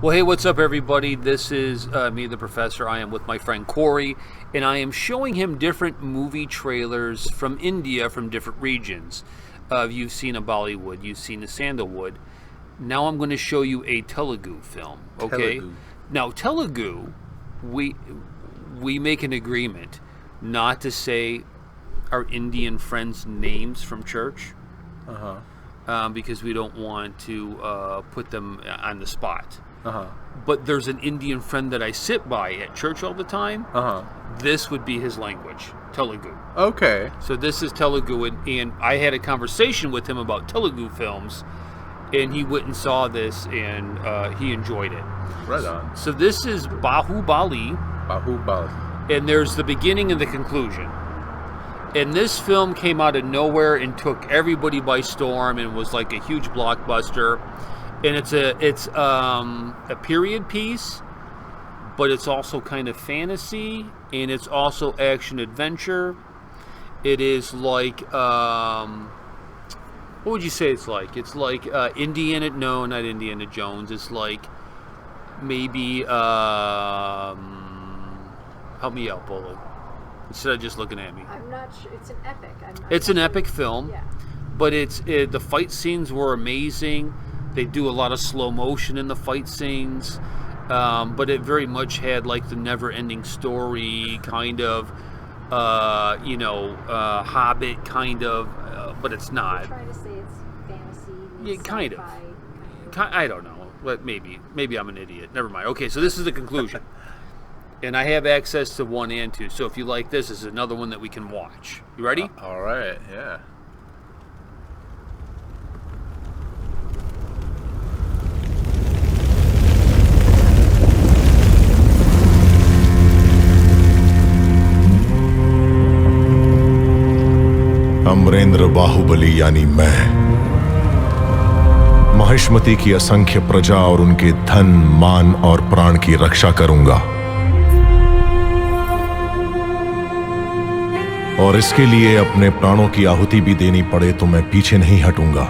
Well, hey, what's up, everybody? This is me, the professor. I am with my friend Corey, and I am showing him different movie trailers from India, from different regions. You've seen a Bollywood, you've seen a Sandalwood. Now I'm going to show you a Telugu film. Okay. Telugu. Now Telugu, we make an agreement not to say our Indian friends' names from church. Because we don't want to put them on the spot. But there's an Indian friend that I sit by at church all the time. This would be his language, Telugu. Okay. So this is Telugu, and I had a conversation with him about Telugu films, and he went and saw this, and he enjoyed it. Right on. So this is Baahubali. Baahubali. And there's the beginning and the conclusion. And this film came out of nowhere and took everybody by storm and was like a huge blockbuster. And it's a period piece, but it's also kind of fantasy, and it's also action adventure. It is like what would you say it's like? It's like Indiana, no, not Indiana Jones. It's like maybe help me out, Bullet. Instead of just looking at me. I'm not sure. It's an epic. It's an epic film, yeah. But the fight scenes were amazing. They do a lot of slow motion in the fight scenes, but it very much had like the never-ending story kind of, Hobbit kind of, but it's not. You're trying to say it's fantasy. Yeah, kind of. Kind of. I don't know, but maybe I'm an idiot. Never mind. Okay, so this is the conclusion. And I have access to 1 and 2, so if you like this is another one that we can watch. You ready? All right, yeah. Amarendra Baahubali यानी मैं महिष्मति की असंख्य प्रजा और उनके धन, मान और प्राण की रक्षा करूंगा, और इसके लिए अपने प्राणों की आहुति भी देनी पड़े तो मैं पीछे नहीं हटूंगा।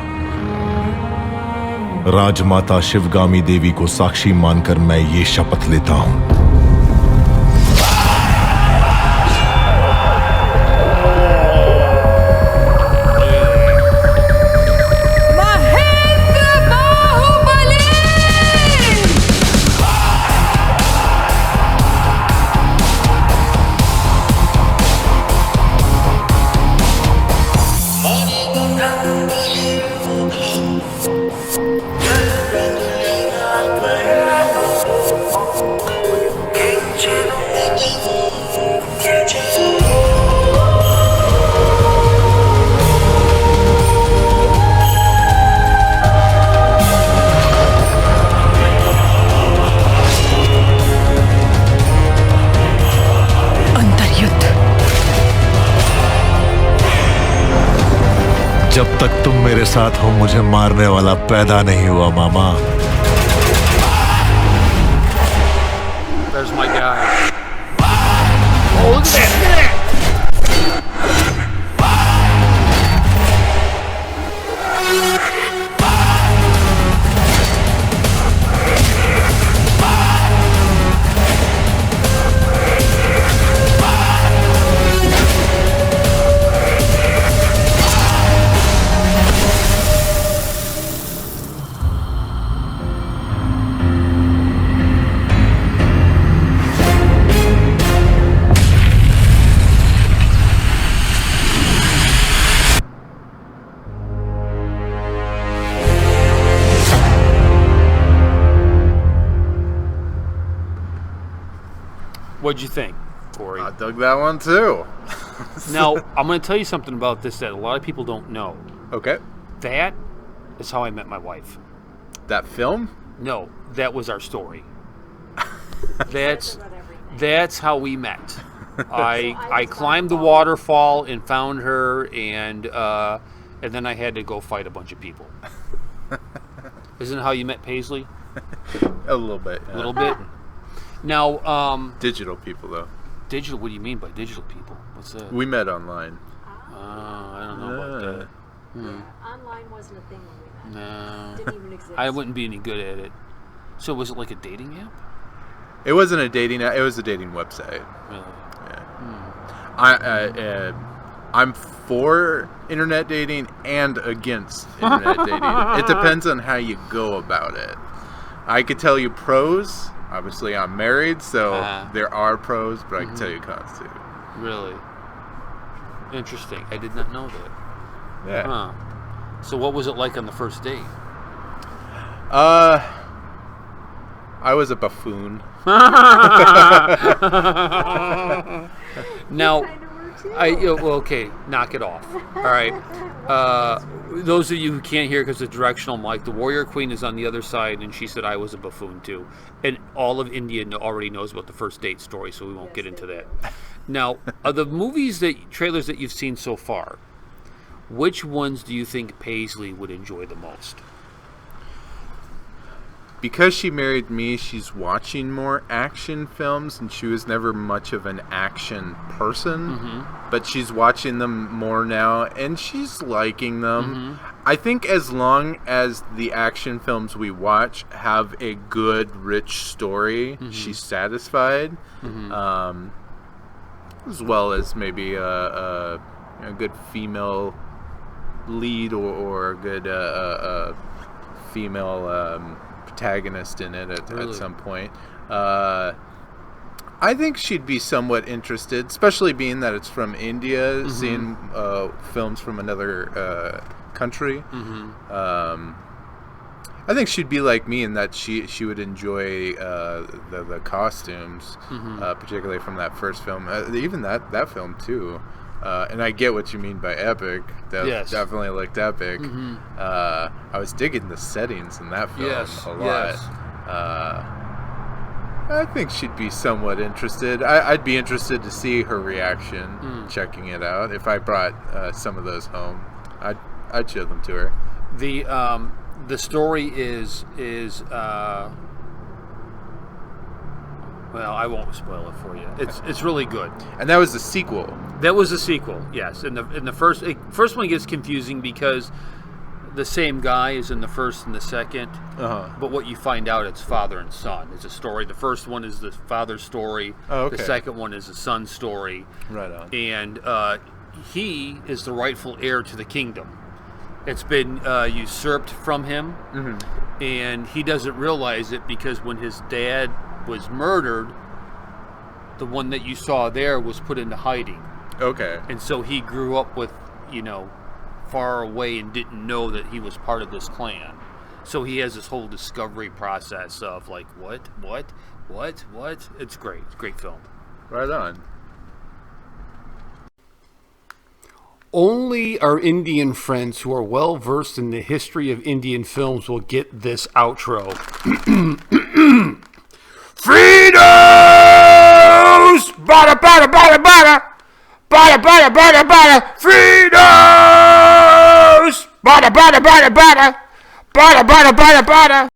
राजमाता शिवगामी देवी को साक्षी मानकर मैं ये शपथ लेता हूं। जब तक तुम मेरे साथ हो मुझे मारने वाला पैदा नहीं हुआ, मामा। There's my guy. Oh, look at that! What'd you think, Corey? I dug that one too. Now, I'm going to tell you something about this that a lot of people don't know. Okay. That is how I met my wife. That film? No, that was our story. That's how we met. I climbed the waterfall and found her, and then I had to go fight a bunch of people. Isn't it how you met Paisley? A little bit. Yeah. A little bit. Now, digital people though. Digital? What do you mean by digital people? What's that? We met online. I don't know about that. Online wasn't a thing when we met. No. Didn't even exist. I wouldn't be any good at it. So was it like a dating app? It wasn't a dating app. It was a dating website. Really? Yeah. I'm for internet dating and against internet dating. It depends on how you go about it. I could tell you pros. Obviously, I'm married, so there are pros, but I can tell you cons too. Really? Interesting. I did not know that. Yeah. Huh. So what was it like on the first date? I was a buffoon. Now, Kind of were too. well, okay, knock it off. All right. Those of you who can't hear because it's directional mic, the Warrior Queen is on the other side, and she said I was a buffoon too. And all of India already knows about the first date story, so we won't get into that. Now, of the trailers that you've seen so far, which ones do you think Paisley would enjoy the most? Because she married me, she's watching more action films, and she was never much of an action person. But she's watching them more now, and she's liking them. I think as long as the action films we watch have a good, rich story, she's satisfied. As well as maybe a good female lead or a good female protagonist in it at some point. I think she'd be somewhat interested, especially being that it's from India, seeing films from another country. I think she'd be like me in that she would enjoy the costumes, particularly from that first film, even that film too. And I get what you mean by epic. That definitely looked epic. I was digging the settings in that film a lot. I think she'd be somewhat interested. I'd be interested to see her reaction checking it out. If I brought some of those home, I'd show them to her. The story is well, I won't spoil it for you. It's really good. And that was the sequel. That was a sequel, yes. In the first one gets confusing because the same guy is in the first and the second. But what you find out, it's father and son. It's a story. The first one is the father's story. Oh, okay. The second one is the son's story. Right on. And he is the rightful heir to the kingdom. It's been usurped from him, and he doesn't realize it because when his dad was murdered, the one that you saw there was put into hiding. Okay. And so he grew up with, far away and didn't know that he was part of this clan. So he has this whole discovery process of like, what? It's great. It's a great film. Right on. Only our Indian friends who are well versed in the history of Indian films will get this outro. Fritos! Bada bada bada bada! Bada bada bada bada! Fritos! Bada bada bada bada! Bada bada bada bada!